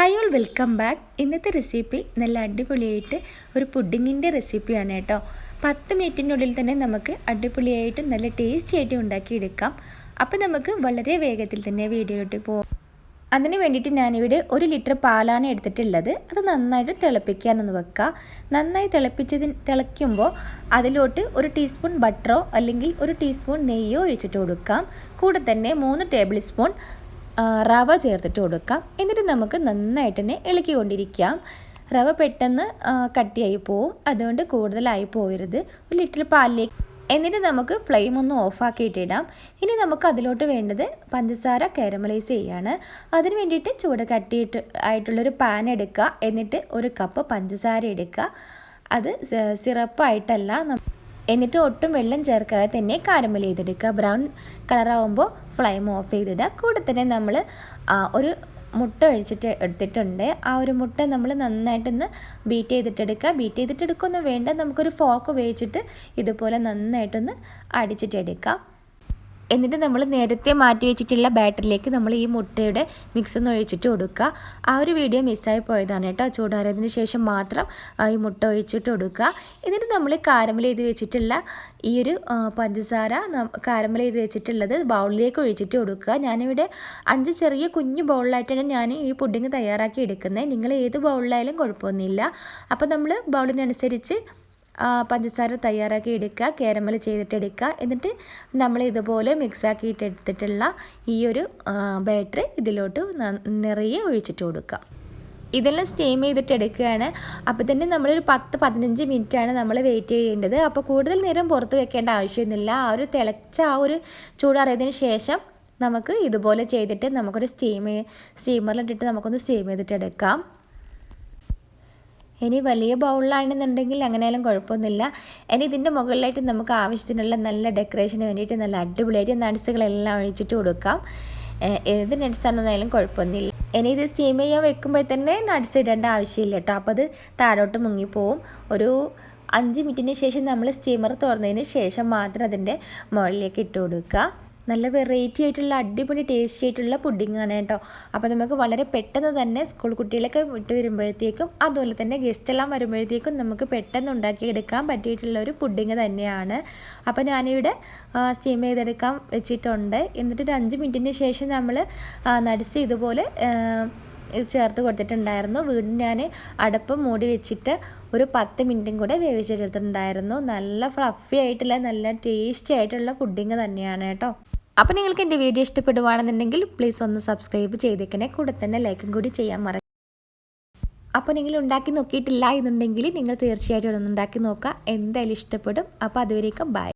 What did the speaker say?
Hi all welcome back. ഇന്നത്തെ recipe നല്ല അടിപൊളിയായിട്ട് ഒരു പുഡിങ്ങിൻ്റെ റെസിപ്പിയാണ് കേട്ടോ. 10 മിനിറ്റിനുള്ളിൽ തന്നെ നമുക്ക് അടിപൊളിയായിട്ടും നല്ല ടേസ്റ്റി ആയിട്ടും ഉണ്ടാക്കിയെടുക്കാം. അപ്പോൾ നമുക്ക് വളരെ വേഗത്തിൽ തന്നെ വീഡിയോയിലോട്ട് പോകാം. അതിന് വേണ്ടിയിട്ട് ഞാനിവിടെ 1 ലിറ്റർ പാലാണ് എടുത്തിട്ടുള്ളത്. അത് നന്നായിട്ട് തിളപ്പിക്കാനൊന്ന് വെക്കുക. നന്നായി തിളയ്ക്കുമ്പോൾ അതിലോട്ട് 1 ടീസ്പൂൺ ബട്ടറോ അല്ലെങ്കിൽ 1 ടീസ്പൂൺ നെയ്യോ ഒഴിച്ചിട്ട് കൊടുക്കാം. കൂടെ തന്നെ 3 ടേബിൾ സ്പൂൺ റവ ചേർത്തിട്ട് കൊടുക്കാം. എന്നിട്ട് നമുക്ക് നന്നായിട്ട് തന്നെ ഇളക്കിക്കൊണ്ടിരിക്കാം. റവ പെട്ടെന്ന് കട്ടിയായി പോവും, അതുകൊണ്ട് കൂടുതലായി പോകരുത്. 1 ലിറ്റർ പാലിലേക്ക് എന്നിട്ട് നമുക്ക് ഫ്ലെയിം ഒന്ന് ഓഫാക്കിയിട്ടിടാം. ഇനി നമുക്ക് അതിലോട്ട് വേണ്ടത് പഞ്ചസാര കാരമലൈസ് ചെയ്യാണ്. അതിന് വേണ്ടിയിട്ട് ചൂട് ആയിട്ടുള്ളൊരു പാൻ എടുക്കുക. എന്നിട്ട് 1 കപ്പ് പഞ്ചസാര എടുക്കുക. അത് സിറപ്പായിട്ടല്ല, എന്നിട്ട് ഒട്ടും വെള്ളം ചേർക്കാതെ തന്നെ കാരമൽ ചെയ്തെടുക്കുക. ബ്രൗൺ കളറാകുമ്പോൾ ഫ്ലെയിം ഓഫ് ചെയ്തിടുക. കൂടെ തന്നെ നമ്മൾ ഒരു മുട്ട ഒഴിച്ചിട്ട് എടുത്തിട്ടുണ്ട്. ആ ഒരു മുട്ട നമ്മൾ നന്നായിട്ടൊന്ന് ബീറ്റ് ചെയ്തിട്ടെടുക്കുകയൊന്നും വേണ്ട. നമുക്കൊരു ഫോർക്ക് ഉപയോഗിച്ചിട്ട് ഇതുപോലെ നന്നായിട്ടൊന്ന് അടിച്ചിട്ടെടുക്കാം. എന്നിട്ട് നമ്മൾ നേരത്തെ മാറ്റി വെച്ചിട്ടുള്ള ബാറ്ററിലേക്ക് നമ്മൾ ഈ മുട്ടയുടെ മിക്സ് ഒന്ന് ഒഴിച്ചിട്ട് കൊടുക്കുക. ആ ഒരു വീഡിയോ മിസ്സായി പോയതാണ് കേട്ടോ. ചൂടാറിയതിന് ശേഷം മാത്രം ഈ മുട്ട ഒഴിച്ചിട്ട് കൊടുക്കുക. എന്നിട്ട് നമ്മൾ കാരമൽ ചെയ്ത് വെച്ചിട്ടുള്ള ഈ ഒരു പഞ്ചസാര കാരമൽ ചെയ്ത് വെച്ചിട്ടുള്ളത് ബൗളിലേക്ക് ഒഴിച്ചിട്ട് കൊടുക്കുക. ഞാനിവിടെ 5 ചെറിയ കുഞ്ഞു ബൗളിലായിട്ടാണ് ഞാൻ ഈ പുഡിങ് തയ്യാറാക്കി എടുക്കുന്നത്. നിങ്ങൾ ഏത് ബൗളിലായാലും കുഴപ്പമൊന്നുമില്ല. അപ്പോൾ നമ്മൾ ബൗളിനനുസരിച്ച് പഞ്ചസാര തയ്യാറാക്കി എടുക്കുക, കാരമൽ ചെയ്തിട്ടെടുക്കുക. എന്നിട്ട് നമ്മൾ ഇതുപോലെ മിക്സാക്കിയിട്ട് എടുത്തിട്ടുള്ള ഈ ഒരു ബാറ്ററി ഇതിലോട്ട് നിറയെ ഒഴിച്ചിട്ട് കൊടുക്കുക. ഇതെല്ലാം സ്റ്റീം ചെയ്തിട്ടെടുക്കുകയാണ്. അപ്പോൾ തന്നെ നമ്മളൊരു 10-15 മിനിറ്റാണ് നമ്മൾ വെയിറ്റ് ചെയ്യേണ്ടത്. അപ്പോൾ കൂടുതൽ നേരം പുറത്ത് വെക്കേണ്ട ആവശ്യമൊന്നുമില്ല. ആ ഒരു തിളച്ച ആ ഒരു ചൂടാറിയതിന് ശേഷം നമുക്ക് ഇതുപോലെ ചെയ്തിട്ട് നമുക്കൊരു സ്റ്റീമറിലിട്ടിട്ട് നമുക്കൊന്ന് സ്റ്റീം ചെയ്തിട്ടെടുക്കാം. ഇനി വലിയ ബൗളിലാണെന്നുണ്ടെങ്കിൽ അങ്ങനെയാലും കുഴപ്പമൊന്നുമില്ല. ഇനി ഇതിൻ്റെ മുകളിലായിട്ട് നമുക്ക് ആവശ്യത്തിനുള്ള നല്ല ഡെക്കറേഷന് വേണ്ടിയിട്ട് നല്ല അടിപൊളിയായിട്ട് നട്ട്സുകളെല്ലാം ഒഴിച്ചിട്ട് കൊടുക്കാം. ഏത് നട്ട്സാണെന്നായാലും കുഴപ്പമൊന്നുമില്ല. ഇനി ഇത് സ്റ്റീം ചെയ്യാൻ വെക്കുമ്പോൾ തന്നെ നട്ട്സ് ഇടേണ്ട ആവശ്യമില്ല കേട്ടോ. അപ്പോൾ അത് താഴോട്ട് മുങ്ങിപ്പോവും. ഒരു 5 മിനിറ്റിന് ശേഷം നമ്മൾ സ്റ്റീമർ തുറന്നതിന് ശേഷം മാത്രം അതിൻ്റെ മുകളിലേക്ക് ഇട്ട് കൊടുക്കുക. നല്ല വെറൈറ്റി ആയിട്ടുള്ള അടിപൊളി ടേസ്റ്റി ആയിട്ടുള്ള പുഡിങ്ങാണ് കേട്ടോ. അപ്പോൾ നമുക്ക് വളരെ പെട്ടെന്ന് തന്നെ സ്കൂൾ കുട്ടികളൊക്കെ വിട്ട് വരുമ്പോഴത്തേക്കും അതുപോലെ തന്നെ ഗസ്റ്റെല്ലാം വരുമ്പോഴത്തേക്കും നമുക്ക് പെട്ടെന്ന് ഉണ്ടാക്കിയെടുക്കാൻ പറ്റിയിട്ടുള്ള ഒരു പുഡിങ് തന്നെയാണ്. അപ്പോൾ ഞാനിവിടെ സ്റ്റീം ചെയ്തെടുക്കാൻ വെച്ചിട്ടുണ്ട്. എന്നിട്ട് ഒരു 5 മിനിറ്റിന് ശേഷം നമ്മൾ നട്ട്സ് ഇതുപോലെ ചേർത്ത് കൊടുത്തിട്ടുണ്ടായിരുന്നു. വീണ്ടും ഞാൻ അടപ്പ് മൂടി വെച്ചിട്ട് ഒരു 10 മിനിറ്റും കൂടെ വേവിച്ചെടുത്തിട്ടുണ്ടായിരുന്നു. നല്ല ഫ്ലഫി ആയിട്ടുള്ള നല്ല ടേസ്റ്റി ആയിട്ടുള്ള പുഡിങ് തന്നെയാണ് കേട്ടോ. അപ്പോൾ നിങ്ങൾക്ക് എൻ്റെ വീഡിയോ ഇഷ്ടപ്പെടുവാണെന്നുണ്ടെങ്കിൽ പ്ലീസ് ഒന്ന് സബ്സ്ക്രൈബ് ചെയ്തേക്കണേ. കൂടെ തന്നെ ലൈക്കും കൂടി ചെയ്യാൻ മറക്കും. അപ്പോൾ നിങ്ങൾ ഉണ്ടാക്കി നോക്കിയിട്ടില്ല എന്നുണ്ടെങ്കിൽ നിങ്ങൾ തീർച്ചയായിട്ടും ഒന്ന് ഉണ്ടാക്കി നോക്കുക. എന്തായാലും ഇഷ്ടപ്പെടും. അപ്പോൾ അതുവരേക്കും ബൈ.